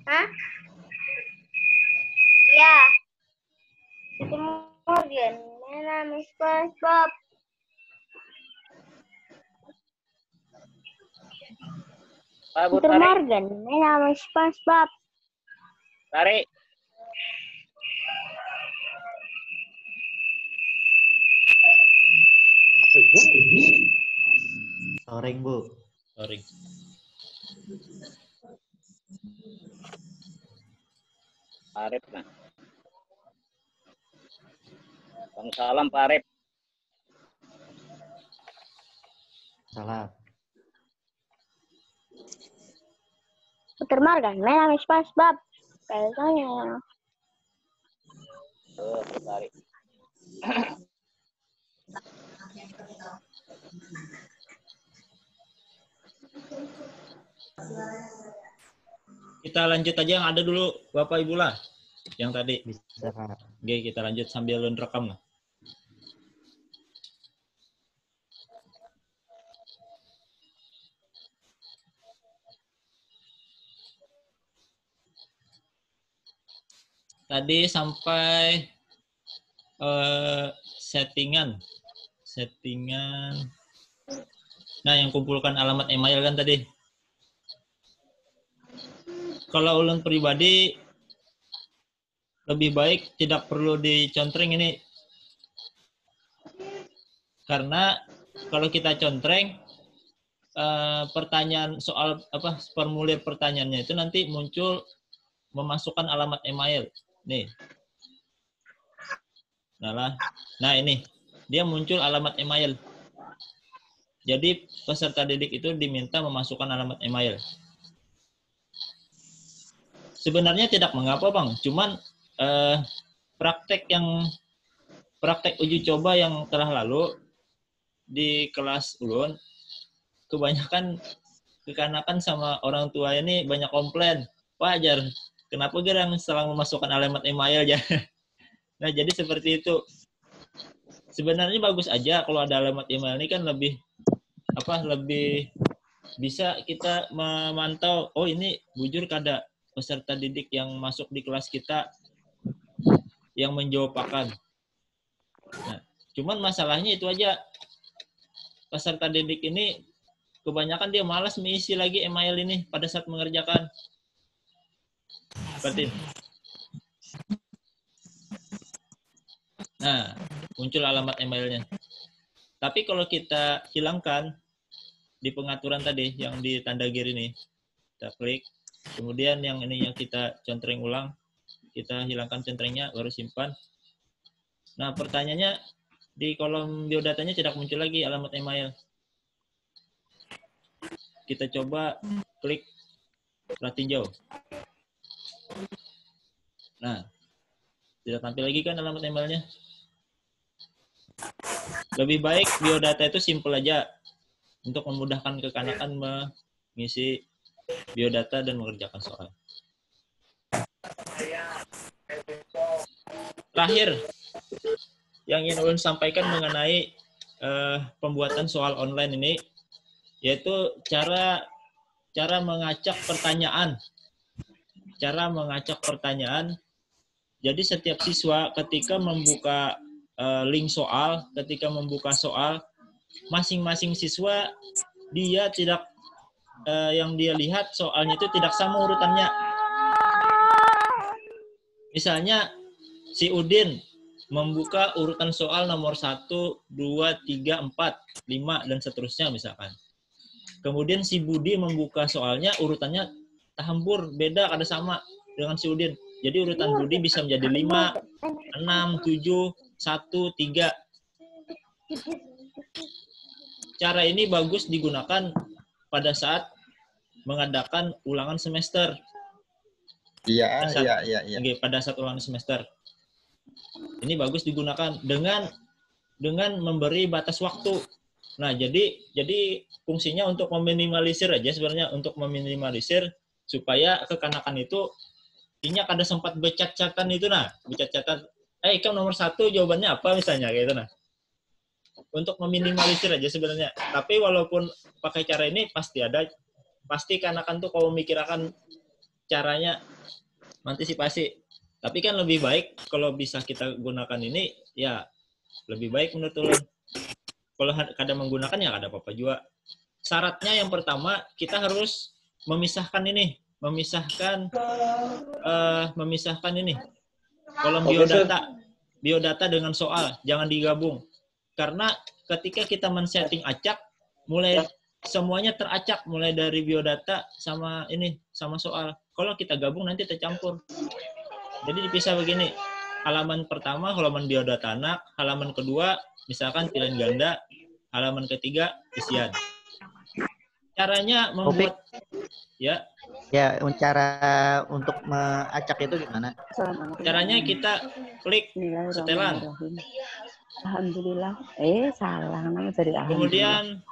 Hah? Ya. Ketemu Morgan. Mana SpongeBob? Peter Morgan. Mana SpongeBob? Tarik. Soreng, Bu. Sorry. Arif nah. Bang salam Pak Arif. Salah. Peter Morgan. Mana SpongeBob? Kayaknya. Tuh, tarik. Kita lanjut aja yang ada dulu, Bapak Ibu lah. Yang tadi. Bisa, Kak. Oke, kita lanjut sambil lu rekam lah. Tadi sampai settingan. Nah, yang kumpulkan alamat email kan tadi. Kalau ulun pribadi lebih baik tidak perlu dicontreng ini. Karena kalau kita contreng pertanyaan soal formulir pertanyaannya itu nanti muncul memasukkan alamat email. Nih. Nah, ini dia muncul alamat email. Jadi peserta didik itu diminta memasukkan alamat email. Sebenarnya tidak mengapa, Bang. Cuman praktek uji coba yang telah lalu di kelas ulun kebanyakan kekanakan sama orang tua ini banyak komplain. Pak Ajar, kenapa gerang selang memasukkan alamat email ya? Nah, jadi seperti itu. Sebenarnya bagus aja kalau ada alamat email ini kan lebih bisa kita memantau, oh ini bujur kada peserta didik yang masuk di kelas kita yang menjawab akan. Nah, cuman masalahnya itu aja. Peserta didik ini kebanyakan dia malas mengisi lagi email ini pada saat mengerjakan. Seperti ini. Nah, muncul alamat emailnya. Tapi kalau kita hilangkan di pengaturan tadi yang di tanda gear ini, kita klik. Kemudian yang ini yang kita contreng ulang, kita hilangkan centrengnya, baru simpan. Nah, pertanyaannya di kolom biodatanya tidak muncul lagi alamat email. Kita coba klik plat hijau. Nah, tidak tampil lagi kan alamat emailnya. Lebih baik biodata itu simple aja untuk memudahkan kekanakan mengisi biodata dan mengerjakan soal. Terakhir, yang ingin ulun sampaikan mengenai pembuatan soal online ini, yaitu cara mengacak pertanyaan. Cara mengacak pertanyaan. Jadi setiap siswa ketika membuka link soal, ketika membuka soal, masing-masing siswa dia tidak yang dia lihat soalnya itu tidak sama urutannya. Misalnya si Udin membuka urutan soal nomor 1, 2, 3, 4, 5 dan seterusnya misalkan. Kemudian si Budi membuka soalnya urutannya hampur beda kada sama dengan si Udin. Jadi urutan Budi bisa menjadi 5, 6, 7, 1, 3. Cara ini bagus digunakan pada saat mengadakan ulangan semester. Iya. Okay, pada saat ulangan semester. Ini bagus digunakan dengan memberi batas waktu. Nah, jadi fungsinya untuk meminimalisir aja sebenarnya, untuk meminimalisir supaya kekanakan itu intinya kada sempat becat-catan itu becat-catan. Kamu nomor 1 jawabannya apa misalnya kayak itu Untuk meminimalisir aja sebenarnya. Tapi walaupun pakai cara ini pasti kanakan tuh kalau memikirkan caranya antisipasi. Tapi kan lebih baik kalau bisa kita gunakan ini, ya lebih baik menurut ulun. Kalau kadang menggunakan ya ada apa-apa juga. Syaratnya yang pertama kita harus memisahkan ini, memisahkan ini kolom biodata dengan soal, jangan digabung. Karena ketika kita men-setting acak, mulai semuanya teracak, mulai dari biodata sama soal. Kalau kita gabung nanti tercampur. Jadi dipisah begini. Halaman pertama halaman biodata anak, halaman kedua misalkan pilihan ganda, halaman ketiga isian. Caranya membuat ya cara untuk mengacak itu gimana? Caranya kita klik setelan. Alhamdulillah. Salah nama dari alhamdulillah. Kemudian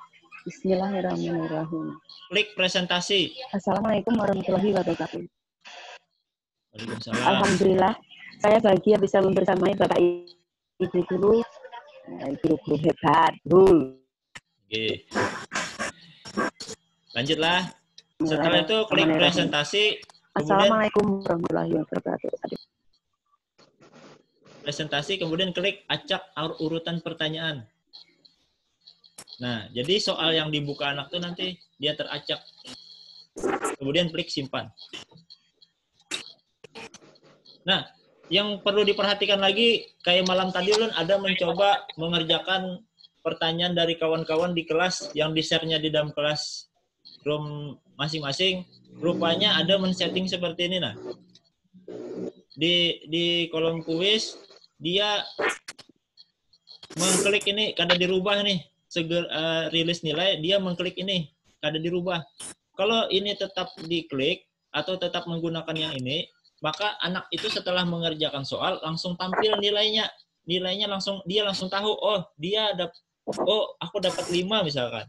Bismillahirrahmanirrahim. Klik presentasi. Assalamualaikum warahmatullahi wabarakatuh. Waalaikumsalam. Alhamdulillah, saya bahagia bisa membersamai Bapak Ibu guru. Guru hebat, guru. Oke. Lanjutlah. Setelah itu klik presentasi. Assalamualaikum warahmatullahi wabarakatuh. Presentasi, kemudian klik acak urutan pertanyaan. Nah, jadi soal yang dibuka anak tuh nanti dia teracak. Kemudian klik simpan. Nah, yang perlu diperhatikan lagi, kayak malam tadi Ulun ada mencoba mengerjakan pertanyaan dari kawan-kawan di kelas yang di-share-nya di dalam kelas room masing-masing. Rupanya ada men-setting seperti ini. Nah, di kolom kuis dia mengklik ini kada dirubah nih, rilis nilai dia mengklik ini kada dirubah. Kalau ini tetap diklik atau tetap menggunakan yang ini, maka anak itu setelah mengerjakan soal langsung tampil nilainya langsung dia langsung tahu, oh aku dapat 5 misalkan,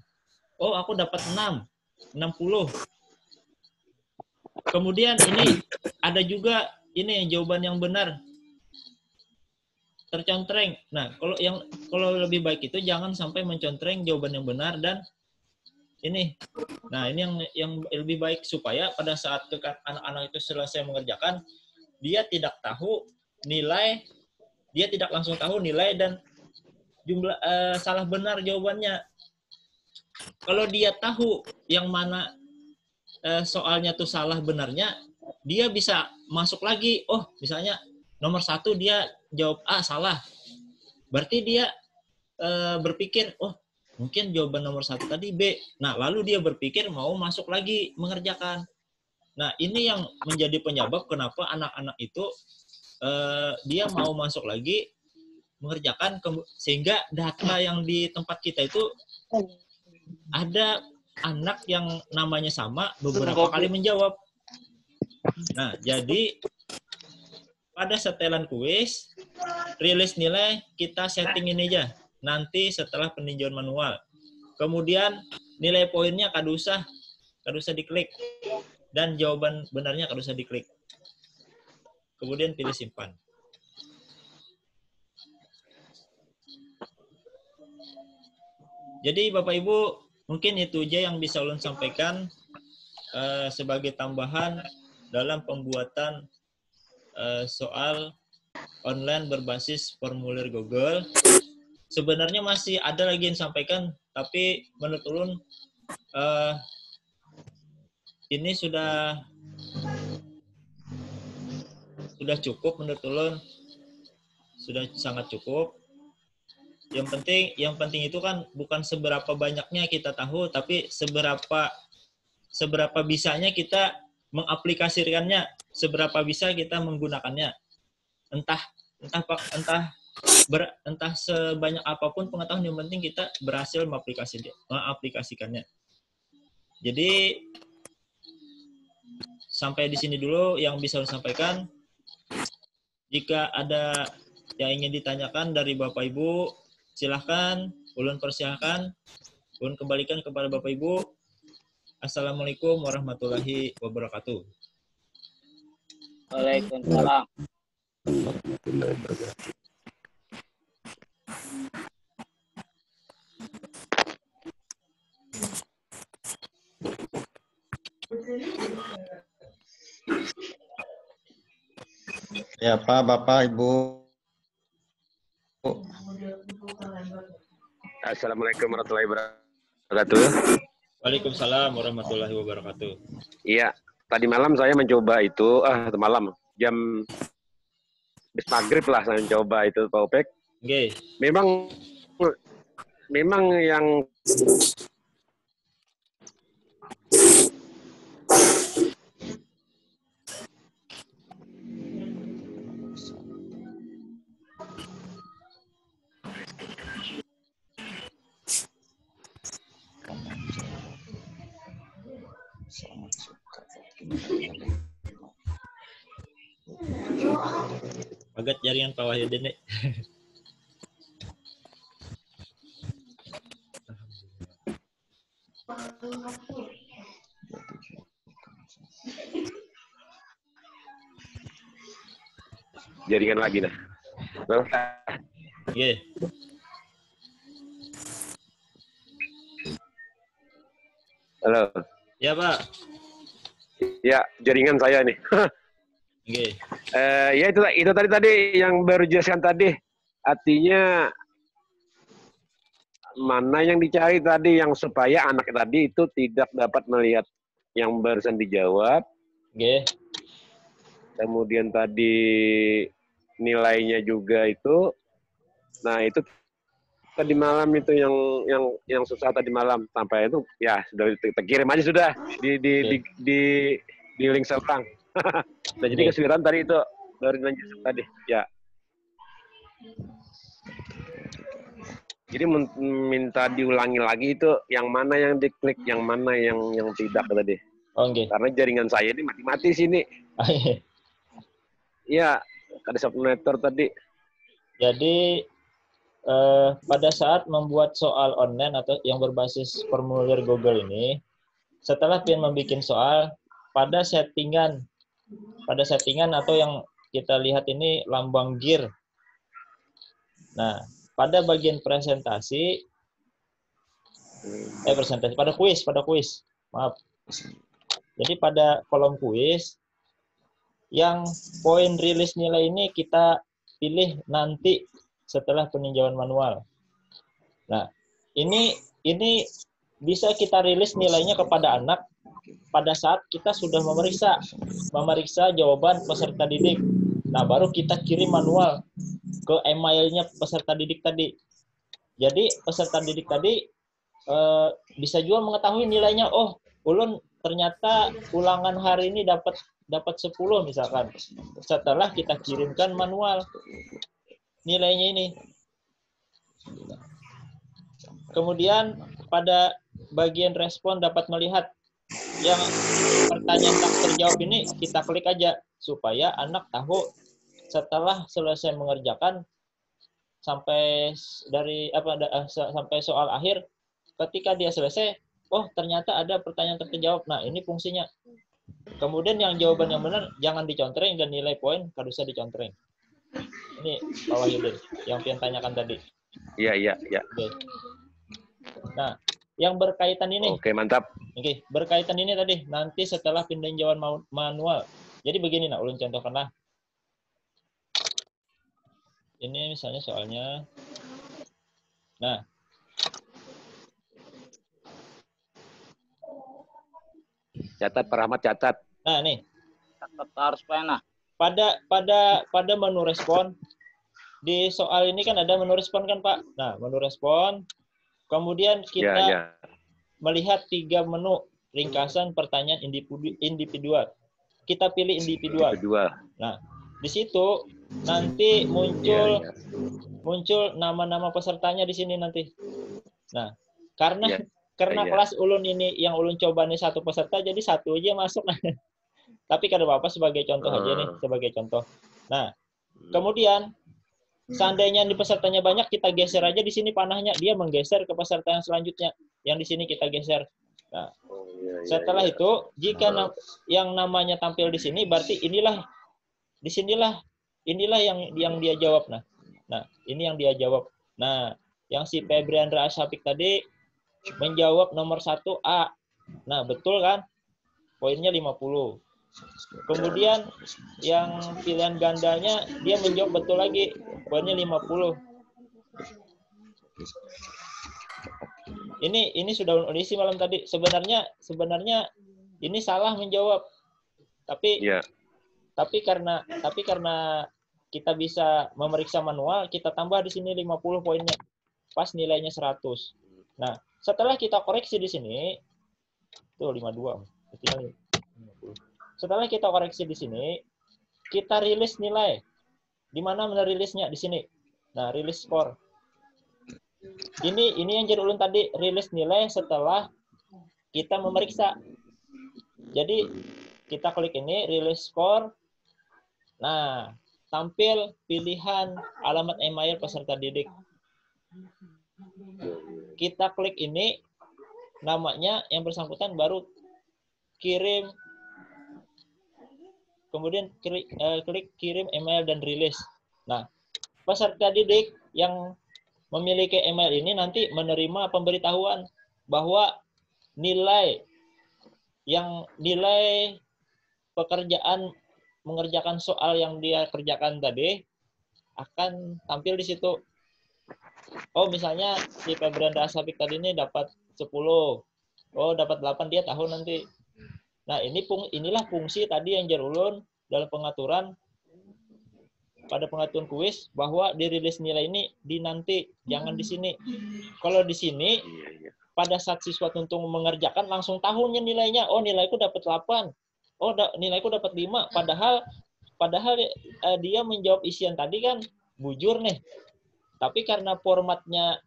oh aku dapat 60. Kemudian ini ada juga ini jawaban yang benar tercontreng. Nah, kalau lebih baik itu jangan sampai mencontreng jawaban yang benar dan ini. Nah, ini yang lebih baik supaya pada saat anak-anak itu selesai mengerjakan, dia tidak tahu nilai, dia tidak langsung tahu nilai dan jumlah salah benar jawabannya. Kalau dia tahu yang mana soalnya tuh salah benarnya, dia bisa masuk lagi. Oh, misalnya nomor 1 dia jawab A salah. Berarti dia berpikir, oh mungkin jawaban nomor 1 tadi B. Nah, lalu dia berpikir mau masuk lagi mengerjakan. Nah, ini yang menjadi penyebab kenapa anak-anak itu dia mau masuk lagi mengerjakan, sehingga data yang di tempat kita itu ada anak yang namanya sama beberapa kali menjawab. Nah, jadi pada setelan kuis, rilis nilai kita setting ini aja. Nanti setelah peninjauan manual. Kemudian nilai poinnya kada usah diklik. Dan jawaban benarnya kada usah diklik. Kemudian pilih simpan. Jadi Bapak Ibu, mungkin itu aja yang bisa ulun sampaikan sebagai tambahan dalam pembuatan soal online berbasis formulir Google. Sebenarnya masih ada lagi yang sampaikan, tapi menurut ulun ini sudah cukup menurut ulun, sudah sangat cukup. Yang penting itu kan bukan seberapa banyaknya kita tahu, tapi seberapa bisanya kita mengaplikasikannya, seberapa bisa kita menggunakannya. Entah sebanyak apapun pengetahuan, yang penting kita berhasil mengaplikasikannya. Jadi sampai di sini dulu yang bisa saya sampaikan. Jika ada yang ingin ditanyakan dari Bapak Ibu, silahkan, ulun persilahkan, ulun kembalikan kepada Bapak Ibu. Assalamualaikum warahmatullahi wabarakatuh. Waalaikumsalam. Ya Pak, Bapak, Ibu. Assalamualaikum warahmatullahi wabarakatuh. Waalaikumsalam warahmatullahi wabarakatuh. Iya, tadi malam saya mencoba itu, malam jam habis maghrib lah saya mencoba itu Pak Opek. Oke. Memang yang Pagat jaringan Pak Wahyudin deh. jaringan lagi nah. Halo? Oke. Halo. Ya Pak. Ya, jaringan saya nih. Oke. Ya itu tadi yang baru jelaskan tadi. Artinya mana yang dicari tadi yang supaya anak tadi itu tidak dapat melihat yang barusan dijawab. Oke. Kemudian tadi nilainya juga itu. Nah, itu tadi malam itu yang susah tadi malam sampai itu ya sudah kita kirim aja sudah di link selang. Nah, jadi kesulitan tadi itu dari lanjut tadi ya. Jadi minta diulangi lagi itu yang mana yang diklik, yang mana yang tidak tadi. Oke. Karena jaringan saya ini mati-mati sini. Iya, ada subnetter tadi. Jadi pada saat membuat soal online atau yang berbasis formulir Google ini, setelah pian membuat soal, pada settingan atau yang kita lihat ini lambang gear. Nah, pada bagian presentasi, pada kuis, maaf. Jadi pada kolom kuis, yang poin rilis nilai ini kita pilih nanti setelah peninjauan manual. Nah, ini bisa kita rilis nilainya kepada anak pada saat kita sudah memeriksa jawaban peserta didik. Nah, baru kita kirim manual ke emailnya peserta didik tadi. Jadi peserta didik tadi bisa juga mengetahui nilainya. Oh, ulun ternyata ulangan hari ini dapat 10 misalkan. Setelah kita kirimkan manual nilainya ini. Kemudian pada bagian respon dapat melihat yang pertanyaan tak terjawab ini kita klik aja supaya anak tahu setelah selesai mengerjakan sampai sampai soal akhir, ketika dia selesai, oh ternyata ada pertanyaan tak terjawab. Nah, ini fungsinya. Kemudian yang jawaban yang benar jangan dicontreng dan nilai poin harus dicontreng. Ini Pak Wahyudin yang pian tanyakan tadi. Iya. Oke. Nah, yang berkaitan ini. Oke, mantap. Oke, berkaitan ini tadi nanti setelah peninjauan manual. Jadi begini, nah, ulun contohkanlah. Ini misalnya soalnya. Nah. Catat, Pak Rahmat, catat. Nah, nih. Catat harus pena. Pada menu respon di soal ini kan ada menu respon kan Pak. Nah, menu respon. Kemudian kita melihat 3 menu ringkasan pertanyaan individual. Kita pilih individual. Nah, di situ nanti muncul nama-nama pesertanya di sini nanti. Nah, karena kelas ulun ini yang ulun coba nih 1 peserta, jadi 1 aja masuk. Tapi kada apa-apa sebagai contoh aja nih, sebagai contoh. Nah, kemudian seandainya di pesertanya banyak, kita geser aja di sini panahnya, dia menggeser ke peserta yang selanjutnya. Yang di sini kita geser. Nah, setelah itu jika yang namanya tampil di sini, berarti inilah yang dia jawab. Nah, ini yang dia jawab. Nah, yang si Febriandra Asyafik tadi menjawab nomor 1 A. Nah, betul kan? Poinnya 50. Kemudian yang pilihan gandanya dia menjawab betul lagi, poinnya 50. Ini sudah kondisi malam tadi. Sebenarnya ini salah menjawab. Tapi Iya. tapi karena kita bisa memeriksa manual, kita tambah di sini 50 poinnya. Pas nilainya 100. Nah, setelah kita koreksi di sini tuh 52. Setelah kita koreksi di sini, kita rilis nilai. Di mana merilisnya? Di sini. Nah, rilis skor. Ini yang jadi ulun tadi, rilis nilai setelah kita memeriksa. Jadi kita klik ini, rilis skor. Nah, tampil pilihan alamat email peserta didik. Kita klik ini, namanya yang bersangkutan baru kirim. Kemudian klik kirim email dan rilis. Nah, peserta didik yang memiliki email ini nanti menerima pemberitahuan bahwa nilai pekerjaan mengerjakan soal yang dia kerjakan tadi akan tampil di situ. Oh, misalnya si Febrianda Asafik tadi ini dapat 10. Oh, dapat 8, dia tahu nanti. Nah, inilah fungsi tadi yang ulun dalam pengaturan pada pengaturan kuis bahwa dirilis nilai ini di nanti, jangan di sini. Kalau di sini pada saat siswa tuntung mengerjakan langsung tahunya nilainya. Oh, nilaiku dapat 8. Oh, nilaiku dapat 5. Padahal dia menjawab isian tadi kan bujur nih. Tapi karena formatnya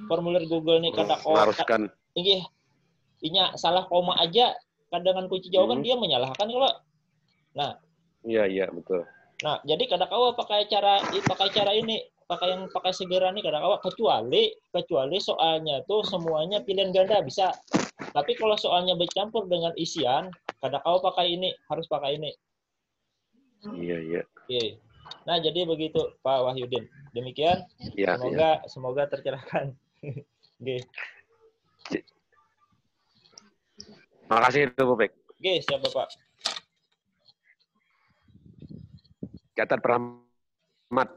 formulir Google nih kadang mengharuskan ini salah koma aja kadang kunci jawaban dia menyalahkan kalau. Nah, iya betul. Nah, jadi kadang-kala pakai cara ini, pakai segera nih kadang-kala kecuali soalnya tuh semuanya pilihan ganda bisa. Tapi kalau soalnya bercampur dengan isian, kadang-kala harus pakai ini. Iya. Oke. Nah, jadi begitu Pak Wahyudin. Demikian. Iya. Semoga tercerahkan. Oke. Makasih itu, Bupek. Oke, siap Bapak. Catat Rahmat.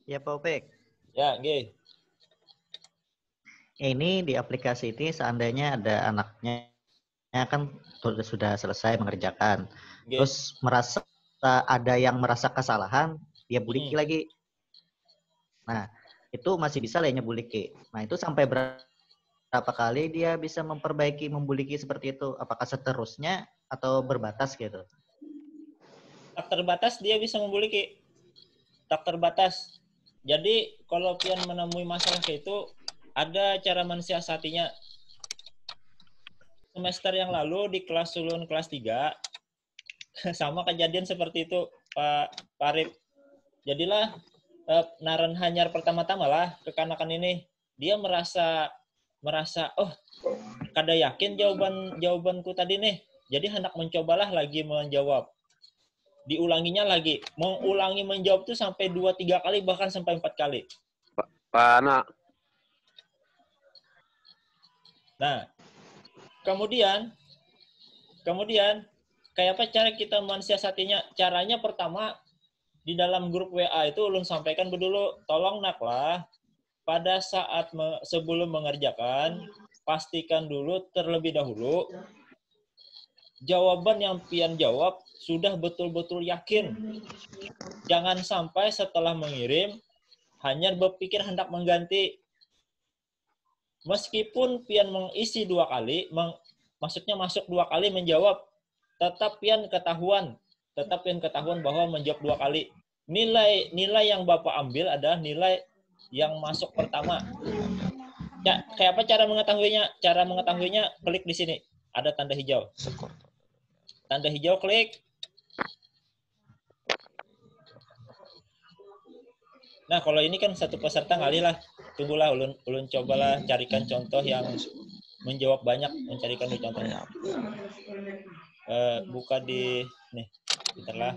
Ya, Pak Opek. Ya, oke. Ini di aplikasi ini seandainya ada anaknya kan sudah selesai mengerjakan. Okay. Terus ada yang merasa kesalahan, dia buliki lagi. Nah, itu masih bisa lainnya buliki. Nah, itu sampai berapa kali dia bisa membuliki seperti itu? Apakah seterusnya atau berbatas gitu? Tak terbatas dia bisa membuliki. Tak terbatas. Jadi kalau pian menemui masalah kayak itu, ada cara mensiasatinya. Semester yang lalu di kelas ulun kelas 3, sama kejadian seperti itu Pak Arif. Jadilah naran hanyar pertama-tama lah kekanakan ini. Dia merasa oh kada yakin jawabanku tadi nih. Jadi hendak mencobalah lagi menjawab. Diulanginya lagi. Mengulangi menjawab tuh sampai 2-3 kali, bahkan sampai 4 kali. Pak Anak. Nah, kemudian kayak apa cara kita mensiasatinya? Caranya pertama, di dalam grup WA itu ulun sampaikan dulu, tolong nak lah, pada saat sebelum mengerjakan, pastikan dulu terlebih dahulu jawaban yang pian jawab sudah betul-betul yakin. Jangan sampai setelah mengirim hanya berpikir hendak mengganti. Meskipun pian mengisi 2 kali, maksudnya masuk 2 kali menjawab, tetap pian ketahuan bahwa menjawab 2 kali. Nilai yang Bapak ambil adalah nilai yang masuk pertama. Ya, kayak apa cara mengetahuinya? Cara mengetahuinya klik di sini. Ada tanda hijau. Tanda hijau klik. Nah, kalau ini kan satu peserta kali lah. Tunggulah ulun cobalah carikan contoh yang menjawab banyak, mencarikan di contohnya. Buka di nih, bentar lah.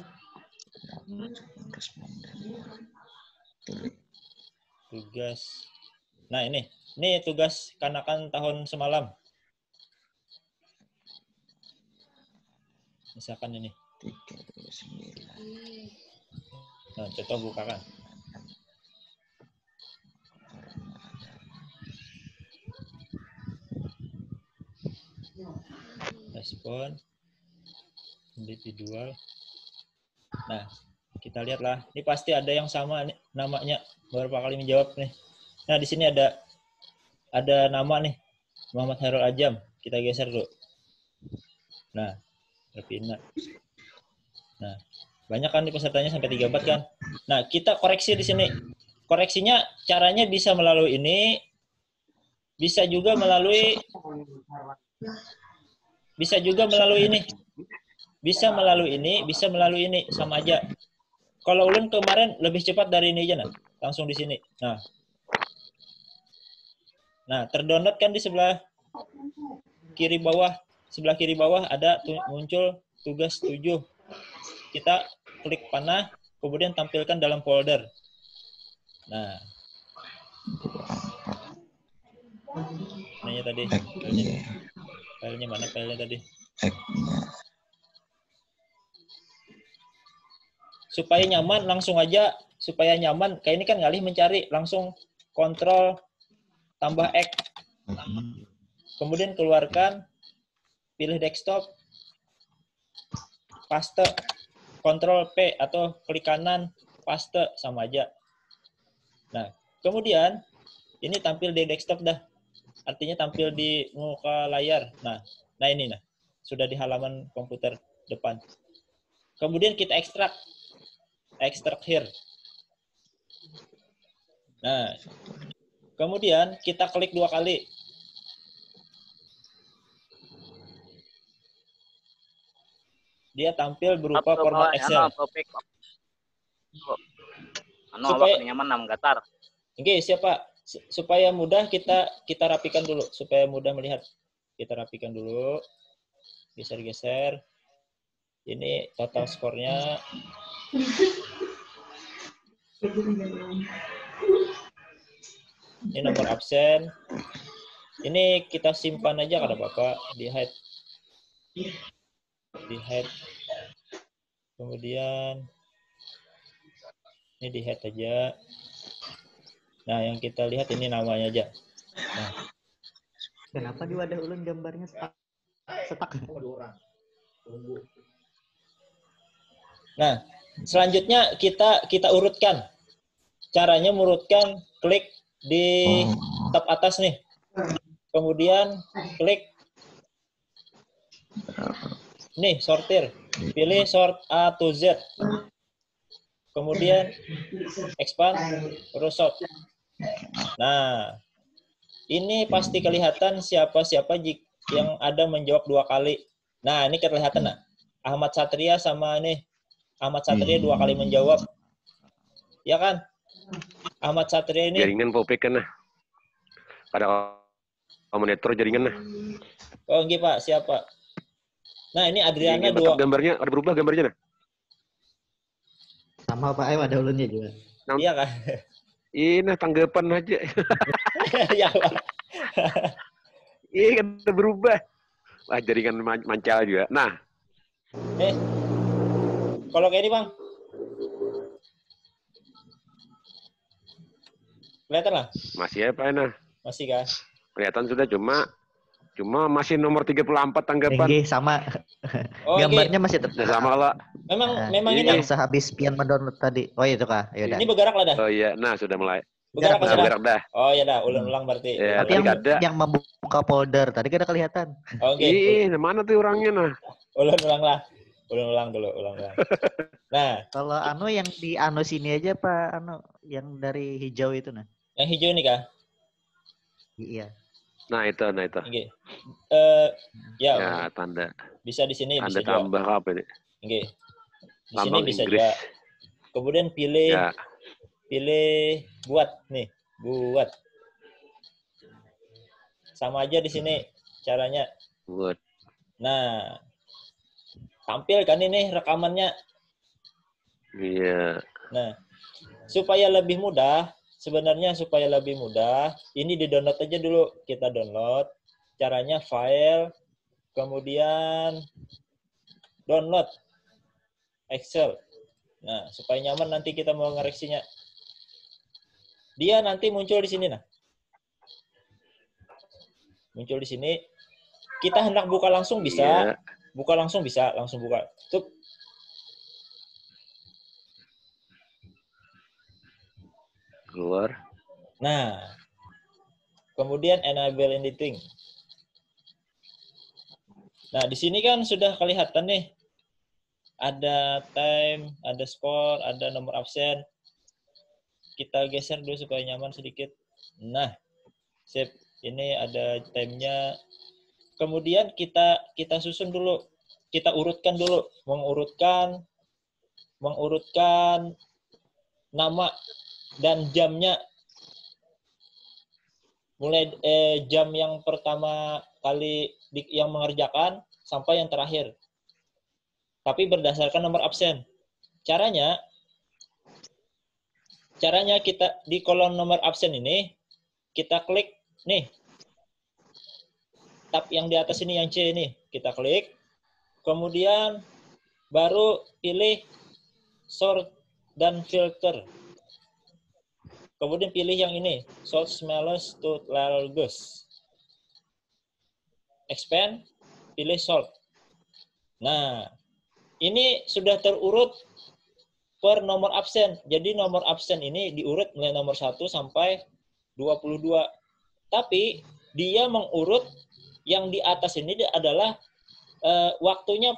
Tugas. Nah, ini tugas kanakan tahun semalam. Misalkan ini. 39. Nah, contoh bukakan. Respon individual. Nah, kita lihatlah. Ini pasti ada yang sama nih namanya. Beberapa kali menjawab nih. Nah, di sini ada nama nih. Muhammad Hairul Ajam. Kita geser dulu. Nah, Revina. Nah, banyak kan di pesertanya sampai 3 bat kan. Nah, kita koreksi di sini. Koreksinya caranya bisa melalui ini, bisa juga melalui ini. Bisa melalui ini, sama aja. Kalau ulun kemarin lebih cepat dari ini aja, nah. Langsung di sini. Nah, terdownload kan di sebelah kiri bawah. Sebelah kiri bawah ada muncul tugas 7. Kita klik panah, kemudian tampilkan dalam folder. Nah. Ini tadi. Filenya mana filenya tadi? Supaya nyaman langsung aja, supaya nyaman kayak ini kan ngalih mencari, langsung kontrol tambah X, kemudian keluarkan, pilih desktop, paste, kontrol P atau klik kanan, paste, sama aja. Nah, kemudian ini tampil di desktop dah, artinya tampil di muka layar. Nah ini sudah di halaman komputer depan. Kemudian kita ekstrak here. Nah, kemudian kita klik 2 kali. Dia tampil berupa format Excel. Supaya nyaman menggatar. Oke, siapa? Supaya mudah kita rapikan dulu, supaya mudah melihat. Kita rapikan dulu. Geser-geser. Ini total skornya. Ini nomor absen. Ini kita simpan aja kada Bapak, di hide. Kemudian ini di hide aja. Nah, yang kita lihat ini namanya aja. Nah. Kenapa di wadah ulun gambarnya setak? Nah, selanjutnya kita urutkan. Caranya mengurutkan, klik di tab atas nih. Kemudian klik nih, sortir. Pilih sort A to Z. Kemudian expand, terus sort. Nah, ini pasti kelihatan siapa-siapa yang ada menjawab 2 kali. Nah, ini kelihatan nah. Ahmad Satria sama ini. Ahmad Satria 2 kali menjawab. Ya kan? Ahmad Satria ini. Jaringan Popek kan nah. Ada monitor jaringan nah. Oh, nggih Pak, siapa? Nah, ini Adriana 2. Gambarnya ada berubah gambarnya nah. Sama Pak, ada ulunnya juga. Iya kan? Ini tanggapan aja. Ya Pak. Iya kan berubah. Wah, jaringan mancal juga. Nah. Kalau kayak ini Bang. Kelihatan lah? Masih apa nah? Masih kan? Kelihatan sudah cuma masih nomor 34 tanggapan. Oke, sama. Oh, gambarnya masih tetap sama lah. Memang ini yang sehabis pian mendownload tadi. Oh itu kah? Yaudah. Ini bergerak lah dah. Oh iya, nah sudah mulai. Bergerak dah. Oh ya dah, ulang berarti. Ya, tapi yang membuka folder tadi kada kelihatan. Oke. Okay. Mana tuh orangnya nah? Ulang lah. Ulang dulu. Nah, kalau yang di sini aja Pak, yang dari hijau itu nah. Yang hijau ini kah? Iya. Nah itu. Okay. Ya, tanda. Bisa di sini, tanda bisa tambah juga. Apa ini? Oke. Di Lambang sini bisa Inggris. juga. Kemudian pilih buat nih, buat. Sama aja di sini caranya. Buat. Nah, tampil kan ini rekamannya. Iya. Nah, supaya lebih mudah, ini di-download aja dulu. Kita download. Caranya file, kemudian download Excel. Nah, supaya nyaman nanti kita mau ngoreksinya. Dia nanti muncul di sini, nah. Muncul di sini. Kita hendak buka langsung bisa. Buka langsung bisa, langsung buka. Tuh. Keluar. Nah, kemudian enable editing. Nah, di sini kan sudah kelihatan nih. Ada time, ada skor, ada nomor absen. Kita geser dulu supaya nyaman sedikit. Nah, sip. Ini ada time-nya. Kemudian kita susun dulu. Kita urutkan dulu. Mengurutkan nama dan jamnya. Mulai jam yang pertama kali yang mengerjakan sampai yang terakhir. Tapi berdasarkan nomor absen. Caranya kita di kolom nomor absen ini kita klik nih. Tab yang di atas ini yang C ini kita klik. Kemudian baru pilih sort dan filter. Kemudian pilih yang ini, sort smallest to largest. Expand, pilih sort. Nah, ini sudah terurut per nomor absen. Jadi nomor absen ini diurut mulai nomor 1 sampai 22. Tapi dia mengurut yang di atas ini adalah waktunya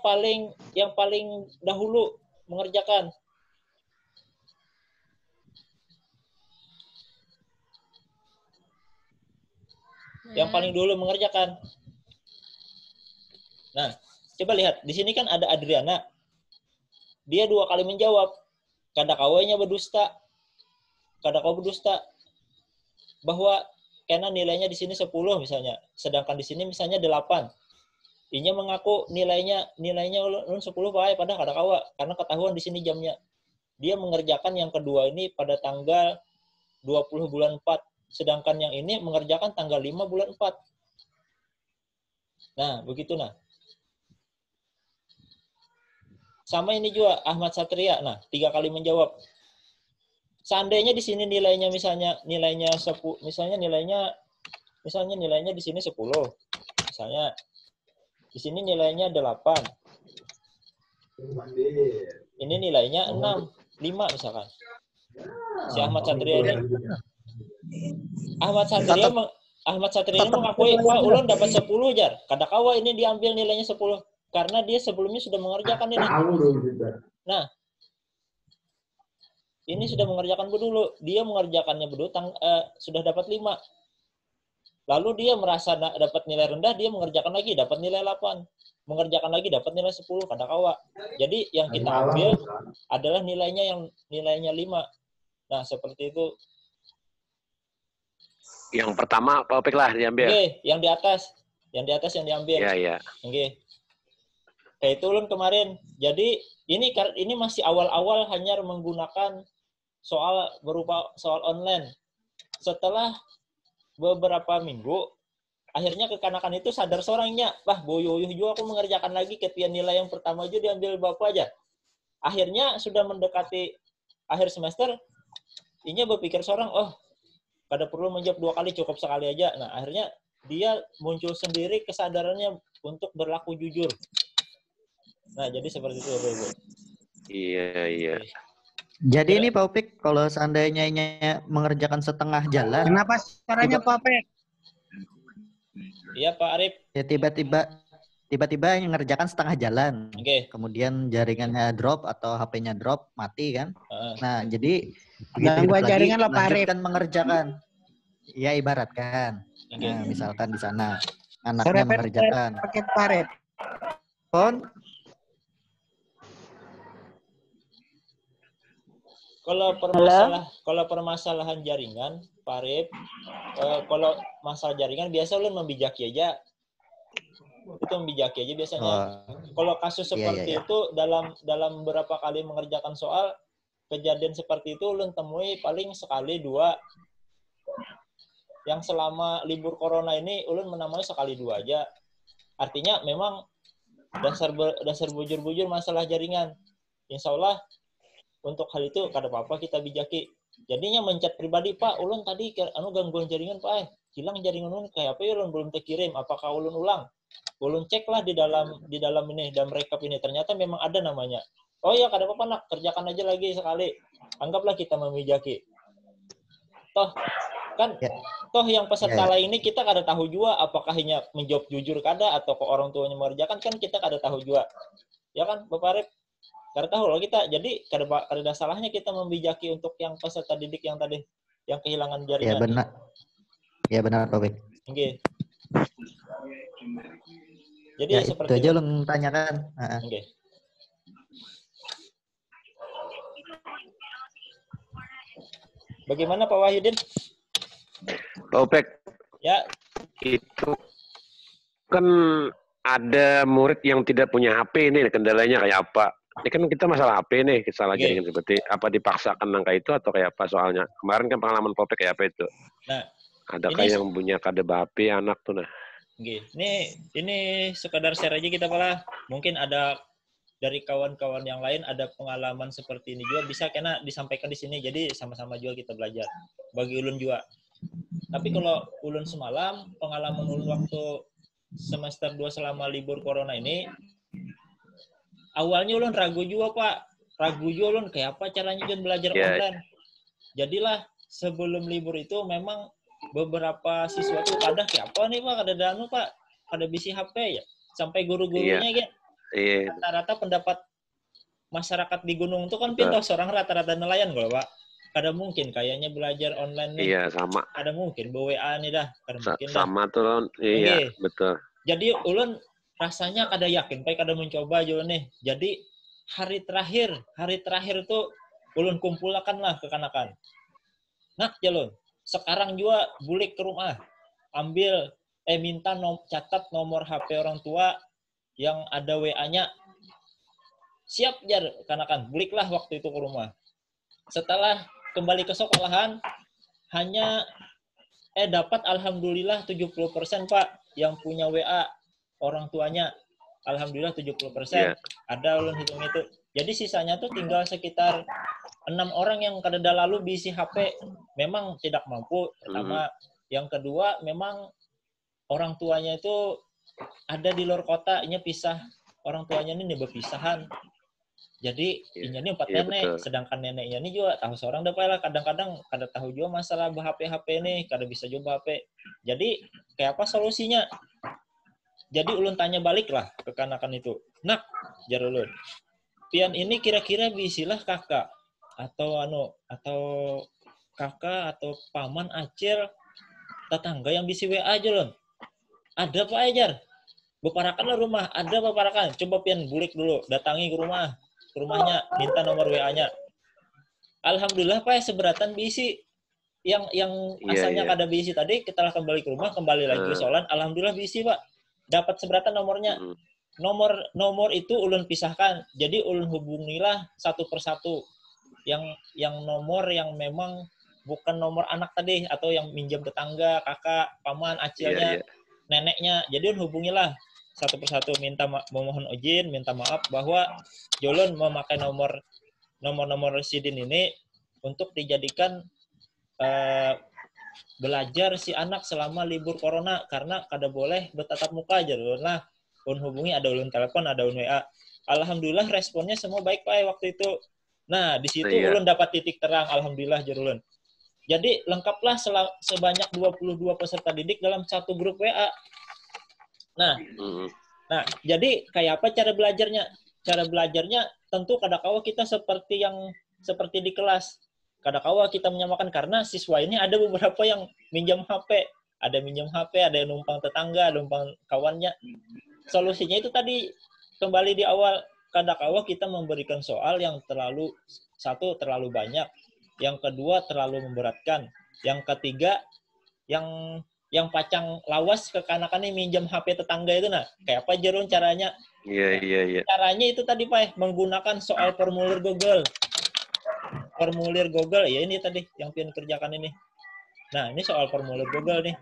yang paling dahulu mengerjakan. Yang paling dulu mengerjakan. Nah, coba lihat. Di sini kan ada Adriana. Dia 2 kali menjawab. Kadakawanya berdusta. Kadakau berdusta. Bahwa karena nilainya di sini 10 misalnya. Sedangkan di sini misalnya 8. Inya mengaku nilainya ulun 10 baik pada kadakawa. Karena ketahuan di sini jamnya. Dia mengerjakan yang kedua ini pada tanggal 20 bulan 4. Sedangkan yang ini mengerjakan tanggal 5 bulan 4. Nah, begitu nah. Sama ini juga Ahmad Satria. Nah, 3 kali menjawab. Seandainya di sini nilainya misalnya nilainya di sini 10. Misalnya di sini nilainya 8. Ini nilainya 6, 5 misalkan. Si Ahmad Satria ini. Ahmad Satria ini mengakui, Pak, ulun dapat 10 jar. Kadakawa ini diambil nilainya 10. Karena dia sebelumnya sudah mengerjakan ini. Nah, ini sudah mengerjakan dulu. Dia mengerjakannya dulu sudah dapat 5. Lalu dia merasa dapat nilai rendah, dia mengerjakan lagi, dapat nilai 8. Mengerjakan lagi, dapat nilai 10. Kadakawa. Jadi yang kita ambil adalah nilainya 5. Nah, seperti itu. Yang pertama, Pak Opik lah diambil. Oke, yang di atas. Yang di atas yang diambil. Iya. Oke. Kayak itu ulun kemarin. Jadi ini masih awal-awal hanya menggunakan soal berupa soal online. Setelah beberapa minggu, akhirnya kekanakan itu sadar seorangnya, boyoyuh juga aku mengerjakan lagi ketika nilai yang pertama aja diambil Bapak aja. Akhirnya sudah mendekati akhir semester, inya berpikir seorang, kada perlu menjawab 2 kali, cukup sekali aja. Nah, akhirnya dia muncul sendiri kesadarannya untuk berlaku jujur. Nah, jadi seperti itu, Ibu. Iya. Jadi ini Pak Opik, kalau seandainya mengerjakan setengah jalan. Kenapa caranya Pak Opik? Iya, Pak Arif. Ya tiba-tiba yang mengerjakan setengah jalan. Oke. Kemudian jaringannya drop atau HP-nya drop, mati kan. Nah, jadi Gangguan jaringan lah Pak Arif. lanjutkan mengerjakan. Ya ibaratkan. Oke. Nah, misalkan di sana anaknya mengerjakan. Paket Pak Arif. Phone. Kalau permasalahan jaringan, Pak Arif, kalau masalah jaringan biasa ulun membijaki aja. Itu membijaki aja biasanya. Kalau kasus seperti itu dalam beberapa kali mengerjakan soal, kejadian seperti itu ulun temui paling sekali 2. Yang selama libur corona ini ulun menemui sekali 2 aja. Artinya memang dasar bujur-bujur masalah jaringan. Insya Allah untuk hal itu kada apa-apa kita bijaki. Jadinya mencet pribadi, Pak, ulun tadi gangguan jaringan, Pak. Hilang jaringan ulun kayak apa ya, ulun belum terkirim. Apakah ulun ulang? Ulun ceklah di dalam ini, dalam rekap ini. Ternyata memang ada namanya. Oh iya, kada apa-apa nak, kerjakan aja lagi sekali. Anggaplah kita memijaki. Toh yang peserta lain ini kita kada tahu juga apakah hanya menjawab jujur kada atau ke orang tuanya mengerjakan, kan kita kada tahu juga. Ya kan, Bapak Arif? Kada tahu loh kita. Jadi kada ada salahnya kita membijaki untuk yang peserta didik yang tadi yang kehilangan jaringan. Ya benar. Ya benar, Pak Bek. Oke. Jadi Ya, seperti itu aja ulun tanyakan. Oke. Bagaimana Pak Wahyudin? Pak Opek, Ya, itu kan ada murid yang tidak punya HP nih, kendalanya kayak apa? Ini kan kita masalah HP nih, salah Oke. jaringan seperti apa, dipaksakan angka itu atau kayak apa soalnya? Kemarin kan pengalaman Pak Opek kayak apa itu? nah, Adakah ini yang punya kade HP anak tuh nah? oke. Ini sekadar share aja kita Pak. Mungkin ada dari kawan-kawan yang lain ada pengalaman seperti ini juga, bisa kena disampaikan di sini. Jadi sama-sama juga kita belajar. Bagi ulun juga. Tapi kalau ulun semalam, pengalaman ulun waktu semester 2 selama libur corona ini, awalnya ulun ragu juga, Pak. Ragu juga ulun, kayak apa caranya Jun belajar online. Jadilah sebelum libur itu memang beberapa siswa tuh kadang kayak apa nih Pak, kada danu Pak, kada bisi HP ya. Sampai guru-gurunya gitu. Iya. Rata-rata pendapat masyarakat di gunung itu kan pintar seorang rata-rata nelayan kalau Pak. Kada mungkin kayaknya belajar online nih. Iya, sama. Kada mungkin WA nih dah, kada mungkin dah. Sama tuh, iya, Oke. betul. Jadi ulun rasanya kada yakin, Pak, kada mencoba juga nih. Jadi hari terakhir itu ulun kumpulkan lah kekanakan. Nak jalun, sekarang juga bulik ke rumah. Ambil minta catat nomor HP orang tua yang ada WA-nya. Siap jar kanakan, buliklah waktu itu ke rumah. Setelah kembali ke sekolahan, hanya dapat alhamdulillah 70% Pak yang punya WA orang tuanya. Alhamdulillah 70%. Yeah. Ada ulun hitung itu. Jadi sisanya tuh tinggal sekitar 6 orang yang kada lalu bisi HP. Memang tidak mampu. Pertama, yang kedua memang orang tuanya itu ada di luar kota, ini pisah. Orang tuanya ini berpisahan. Jadi ini 4 nenek, betul. sedangkan neneknya ini juga tahu seorang dapat lah. Kadang-kadang kada tahu juga masalah HP nih, kada bisa juga HP. Jadi kayak apa solusinya? Jadi ulun tanya balik lah ke kanakan itu. Nak, jar ulun. Pian ini kira-kira bisilah kakak atau kakak atau paman acil tetangga yang bisi WA aja lon. Ada Pak Ajar. Beparakan lah rumah, ada beparakan. Coba pian bulik dulu, datangi ke rumahnya, minta nomor WA-nya. Alhamdulillah Pak seberatan bisi yang asalnya kada bisi tadi, kita lah kembali ke rumah, kembali lagi ke solan. Alhamdulillah bisi Pak. Dapat seberatan nomornya. Nomor itu ulun pisahkan. Jadi ulun hubungilah satu persatu. Yang nomor yang memang bukan nomor anak tadi atau yang minjam tetangga, kakak, paman, acilnya, neneknya. Jadi ulun hubungilah satu persatu, memohon izin, minta maaf bahwa ulun memakai nomor sidin ini untuk dijadikan belajar si anak selama libur corona karena kada boleh bertatap muka aja ulun lah. Ulun hubungi, ada ulun telepon, ada ulun WA. Alhamdulillah responnya semua baik Pak waktu itu. Nah, di situ ulun dapat titik terang, alhamdulillah jar ulun. Jadi lengkaplah sebanyak 22 peserta didik dalam satu grup WA. Nah, jadi kayak apa cara belajarnya? Cara belajarnya tentu kadakawa kita seperti di kelas. Kadakawa kita menyamakan karena siswa ini ada beberapa yang minjam HP. Ada minjam HP, ada yang numpang tetangga, ada numpang kawannya. Solusinya itu tadi, kembali di awal, kadakawa kita memberikan soal yang terlalu banyak. Yang kedua, terlalu memberatkan. Yang ketiga, yang pacang lawas ke kanakan minjam HP tetangga itu nah. Kayak apa Jerun caranya? Iya. Caranya itu tadi Pak, menggunakan soal formulir Google. Formulir Google, ya ini tadi yang pian kerjakan ini. Nah, ini soal formulir Google nih.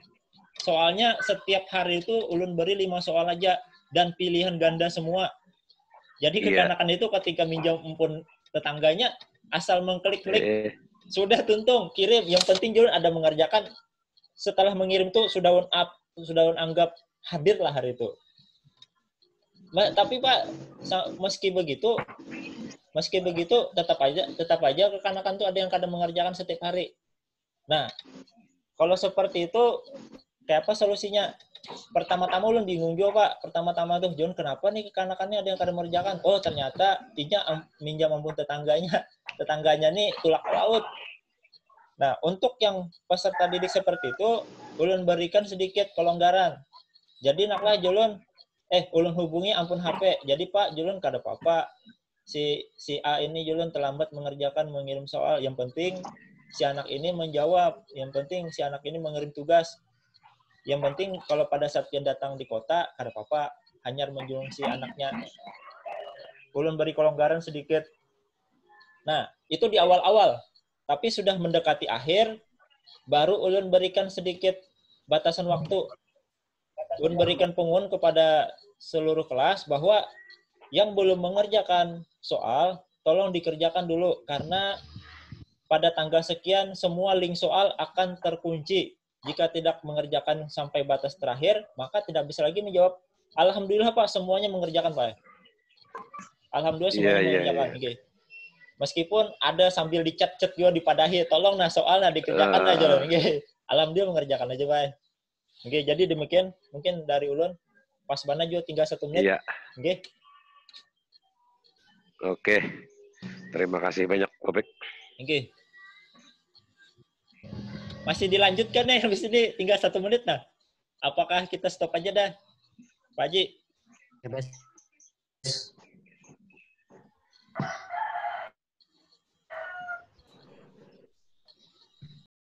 Soalnya setiap hari itu ulun beri 5 soal aja. dan pilihan ganda semua. Jadi kekanakan itu ketika minjam handphone tetangganya, asal mengklik-klik, sudah tuntung, kirim. Yang penting Julun ada mengerjakan. Setelah mengirim tuh sudah on up, sudah on anggap hadir lah hari itu. Tapi Pak, meski begitu tetap aja kekanakan tuh ada yang kadang mengerjakan setiap hari. Nah, kalau seperti itu, kayak apa solusinya? Pertama-tama ulun bingung juga, Pak. Pertama-tama tuh, John, kenapa nih kekanakannya ada yang kadang mengerjakan? Oh, ternyata dia minjam ampun tetangganya. Tetangganya nih tulak laut. Nah, untuk yang peserta didik seperti itu, ulun berikan sedikit kelonggaran. Jadi naklah Julun, ulun hubungi ampun HP. Jadi Pak, Julun kada apa-apa. Si A ini Julun terlambat mengirim soal. Yang penting si anak ini menjawab. Yang penting si anak ini mengirim tugas. Yang penting kalau pada saat dia datang di kota, kada apa-apa. Hanya menjulung si anaknya. Ulun beri kelonggaran sedikit. Nah, itu di awal-awal. Tapi sudah mendekati akhir, baru ulun berikan sedikit batasan waktu. Ulun berikan pengumuman kepada seluruh kelas bahwa yang belum mengerjakan soal, tolong dikerjakan dulu. Karena pada tanggal sekian, semua link soal akan terkunci. Jika tidak mengerjakan sampai batas terakhir, maka tidak bisa lagi menjawab. Alhamdulillah Pak, semuanya mengerjakan Pak. Alhamdulillah semuanya mengerjakan. Okay. Meskipun ada sambil dicat-cat juga dipadahi, tolong nah soalnya dikerjakan aja. Okay. Alhamdulillah mengerjakan aja Pak. Oke, jadi demikian mungkin dari ulun. Pas bana juga tinggal 1 menit. Iya. Oke. Oke. Terima kasih banyak, Opik. Oke. Masih dilanjutkan nih habis ini tinggal 1 menit nah. Apakah kita stop aja dah? Pak Haji? Ya, Bes.